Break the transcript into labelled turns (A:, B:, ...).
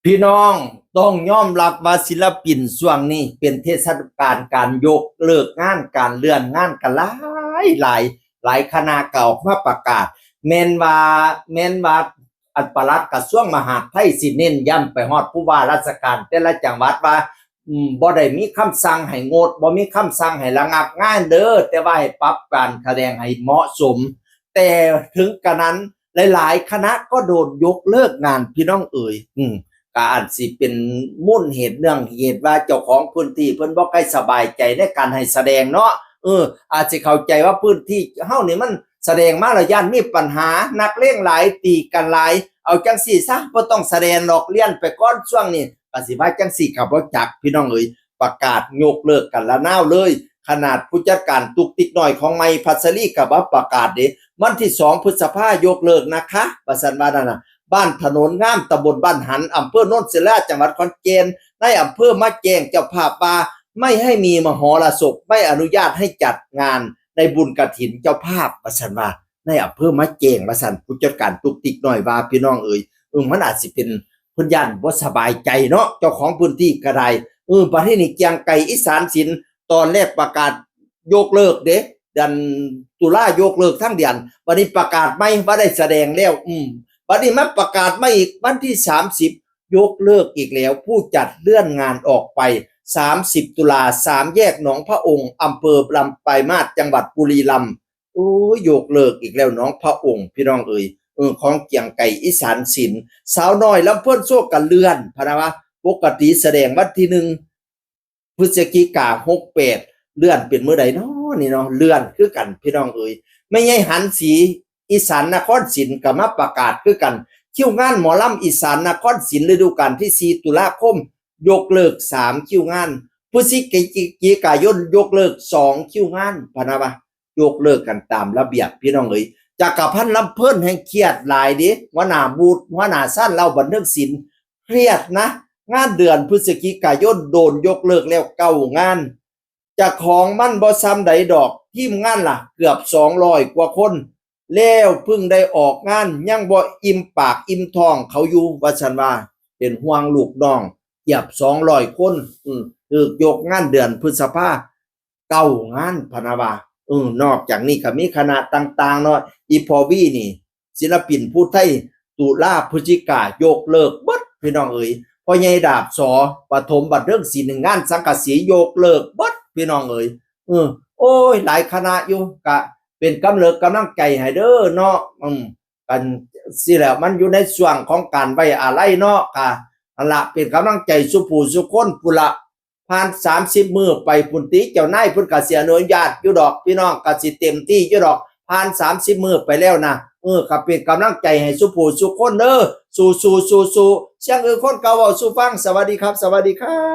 A: พี่น้องต้องยอมรับว่าศิลปินช่วงนี้เป็นเทศกาลการยกเลิกงานการเลื่อนงานกันหลายคณะเก่ามาประกาศแม่นว่าอันปลัดกระทรวงมหาดไทยสิเน้นย้ำไปฮอดผู้ว่าราชการแต่ละจังหวัดว่าบ่ได้มีคำสั่งให้งดบ่มีคำสั่งให้ระงับงานเด้อแต่ว่าให้ปรับการแสดงให้เหมาะสมแต่ถึงกระนั้นหลายๆคณะก็โดนยกเลิกงานพี่น้องเอ๋ยก็อาจสิเป็นมูลเหตุเรื่องเหตุว่าเจ้าของพื้นที่เพิ่นบ่ค่อยสบายใจในการให้แสดงเนาะอาจสิเข้าใจว่าพื้นที่เฮานี่มันแสดงมาแล้วย่านมีปัญหานักเลงหลายตีกันหลายเอาจังซี่ซะบ่ต้องแสดงหรอกเลี่ยนไปก่อนช่วงนี้ก็สิว่าจังซี่ก็บ่จักพี่น้องเอ้ยประกาศยกเลิกกันละนาวเลยขนาดผู้จัดการตุกติกน้อยของไมพัสรีก็บ่ประกาศเด้วันที่2พฤษภายกเลิกนะคะว่าซั่นว่านั่นน่ะบ้านถนนงามตำบลบ้านหันอำเภอโนนศิลาจังหวัดขอนแก่นในอำเภอมาแจ้งเจ้าภาพว่าไม่ให้มีมหรสพไม่อนุญาตให้จัดงานในบุญกฐินเจ้าภาพว่าซั่นว่าในอำเภอมาแจ้งว่าซั่นผู้จัดการตุกติกน้อยว่าพี่น้องเอ๋ยมันอาจสิเป็นเพิ่นย่านบ่สบายใจเนาะเจ้าของพื้นที่ก็ได้ประเทศนี้เกียงไก่อีสานศิลป์ตอนแรกประกาศยกเลิกเด้เดือนตุลายกเลิกทั้งเดือนบัดนี้ประกาศใหม่ว่าได้แสดงแล้วบัดนี้มาประกาศมาอีกวันที่30ยกเลิกอีกแล้วผู้จัดเลื่อนงานออกไป30ตุลา3แยกหนองพระองค์อำเภอลำปลายมาศจังหวัดบุรีรัมย์โอ้ยกเลิกอีกแล้วหนองพระองค์พี่น้องเอ๋ยของเกียงไก่อีสานศิลป์สาวน้อยลำเพิ่นโซกกันเลื่อนพะนะวะปกติแสดงวันที่1พฤศจิกายน68เลื่อนเป็นมื้อใดเนาะนี่เนาะเลื่อนคือกันพี่น้องเอ๋ยไม่ใช่หันสีอีสานนครศิลป์ก็มาประกาศคือกันคิวงานหมอลำอีสานนครศิลป์ฤดูกาลที่4ตุลาคมยกเลิก3คิวงานพฤศจิกายนยกเลิก2คิวงานพะนะวะยกเลิกกันตามระเบียบพี่น้องเอ๋ยจักรพันธ์ลำเพิ่นแห่งเครียดหลายดิหัวหน้าบูธหัวหน้าสั้นเล่าบันเทิงศิลป์เครียดนะงานเดือนพฤศจิกายนโดนยกเลิกแล้ว9งานจากของมันบ่ซ้ำใดดอกทีมงานล่ะเกือบ200กว่าคนแล้วเพิ่งได้ออกงานยังบ่อิ่มปากอิ่มท้องเขาอยู่ว่าซั่นว่าเป็นห่วงลูกน้องเกือบ200คนถูกยกงานเดือนพฤษภา9งานพะนะว่านอกจากนี้ก็มีคณะต่างๆเนาะอีพอวีนี่ศิลปินผู้ไทยตุลาพฤศจิกายกเลิกเบิดพี่น้องเอ๋ยพ่อใหญ่ดาบสปฐมบันเทิงศิลป์งานสังกะสียกเลิกเบิดพี่น้องเอ๋ยโอ้ยหลายคณะอยู่ก็เป็นกำลังใจให้เด้อเนาะกันสิแล้วมันอยู่ในช่วงของการไว้อาลัยเนาะค่ะนั่นล่ะเป็นกำลังใจสุผู้สุคนพุละผ่าน30มื้อไปพุ่นติเจ้านายเพิ่นก็สิอนุญาตอยู่ดอกพี่น้องก็สิเต็มที่อยู่ดอกผ่าน30มื้อไปแล้วนะก็เป็นกำลังใจให้สุผู้สุคนเด้อสู้ๆๆๆเสียงคนเก่าเว้าสู่ฟังสวัสดีครับสวัสดีครับ